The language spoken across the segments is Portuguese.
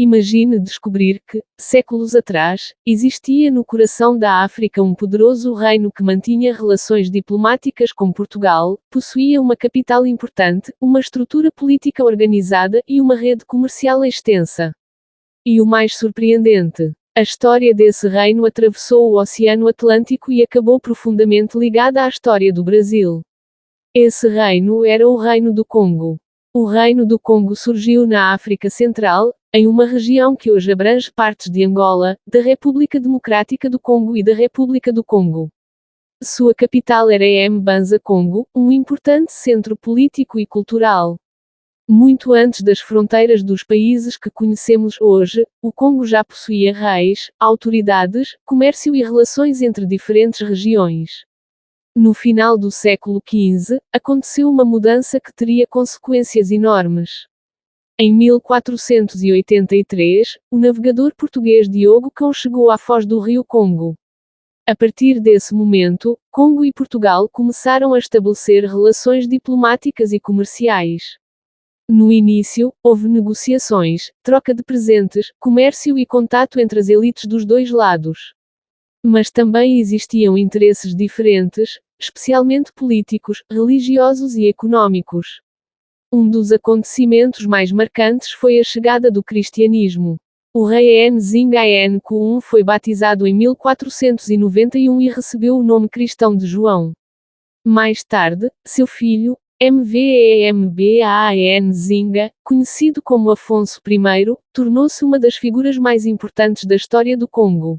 Imagine descobrir que, séculos atrás, existia no coração da África um poderoso reino que mantinha relações diplomáticas com Portugal, possuía uma capital importante, uma estrutura política organizada e uma rede comercial extensa. E o mais surpreendente, a história desse reino atravessou o Oceano Atlântico e acabou profundamente ligada à história do Brasil. Esse reino era o Reino do Congo. O Reino do Congo surgiu na África Central, em uma região que hoje abrange partes de Angola, da República Democrática do Congo e da República do Congo. Sua capital era Mbanza Congo, um importante centro político e cultural. Muito antes das fronteiras dos países que conhecemos hoje, o Congo já possuía reis, autoridades, comércio e relações entre diferentes regiões. No final do século XV, aconteceu uma mudança que teria consequências enormes. Em 1483, o navegador português Diogo Cão chegou à foz do rio Congo. A partir desse momento, Congo e Portugal começaram a estabelecer relações diplomáticas e comerciais. No início, houve negociações, troca de presentes, comércio e contato entre as elites dos dois lados. Mas também existiam interesses diferentes, especialmente políticos, religiosos e econômicos. Um dos acontecimentos mais marcantes foi a chegada do cristianismo. O rei Nzinga Nku foi batizado em 1491 e recebeu o nome cristão de João. Mais tarde, seu filho, Mvemba Nzinga, conhecido como Afonso I, tornou-se uma das figuras mais importantes da história do Congo.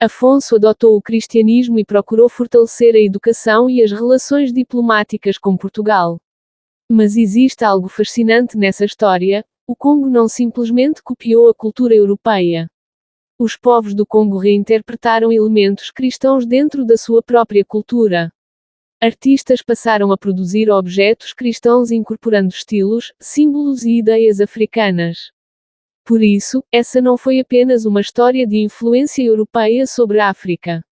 Afonso adotou o cristianismo e procurou fortalecer a educação e as relações diplomáticas com Portugal. Mas existe algo fascinante nessa história: o Congo não simplesmente copiou a cultura europeia. Os povos do Congo reinterpretaram elementos cristãos dentro da sua própria cultura. Artistas passaram a produzir objetos cristãos incorporando estilos, símbolos e ideias africanas. Por isso, essa não foi apenas uma história de influência europeia sobre a África.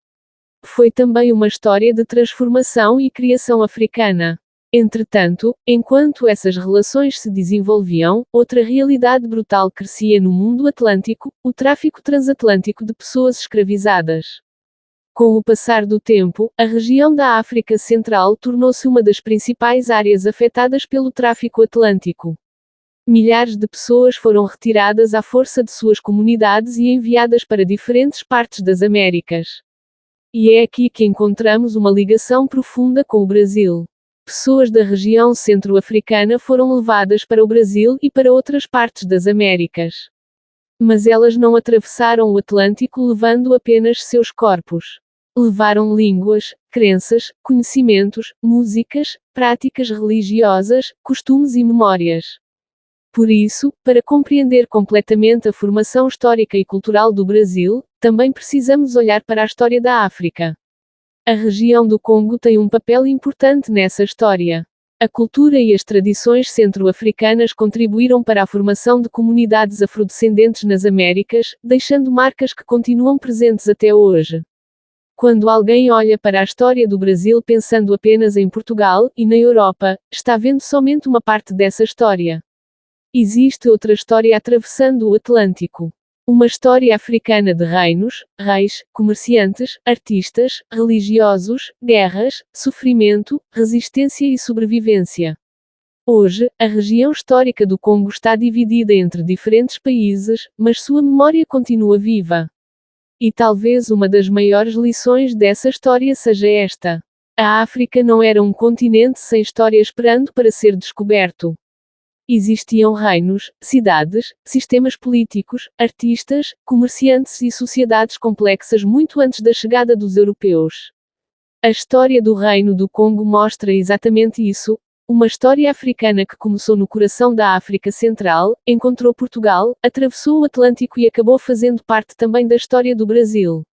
Foi também uma história de transformação e criação africana. Entretanto, enquanto essas relações se desenvolviam, outra realidade brutal crescia no mundo atlântico: o tráfico transatlântico de pessoas escravizadas. Com o passar do tempo, a região da África Central tornou-se uma das principais áreas afetadas pelo tráfico atlântico. Milhares de pessoas foram retiradas à força de suas comunidades e enviadas para diferentes partes das Américas. E é aqui que encontramos uma ligação profunda com o Brasil. Pessoas da região centro-africana foram levadas para o Brasil e para outras partes das Américas. Mas elas não atravessaram o Atlântico levando apenas seus corpos. Levaram línguas, crenças, conhecimentos, músicas, práticas religiosas, costumes e memórias. Por isso, para compreender completamente a formação histórica e cultural do Brasil, também precisamos olhar para a história da África. A região do Congo tem um papel importante nessa história. A cultura e as tradições centro-africanas contribuíram para a formação de comunidades afrodescendentes nas Américas, deixando marcas que continuam presentes até hoje. Quando alguém olha para a história do Brasil pensando apenas em Portugal e na Europa, está vendo somente uma parte dessa história. Existe outra história atravessando o Atlântico. Uma história africana de reinos, reis, comerciantes, artistas, religiosos, guerras, sofrimento, resistência e sobrevivência. Hoje, a região histórica do Congo está dividida entre diferentes países, mas sua memória continua viva. E talvez uma das maiores lições dessa história seja esta: a África não era um continente sem história esperando para ser descoberto. Existiam reinos, cidades, sistemas políticos, artistas, comerciantes e sociedades complexas muito antes da chegada dos europeus. A história do Reino do Congo mostra exatamente isso: uma história africana que começou no coração da África Central, encontrou Portugal, atravessou o Atlântico e acabou fazendo parte também da história do Brasil.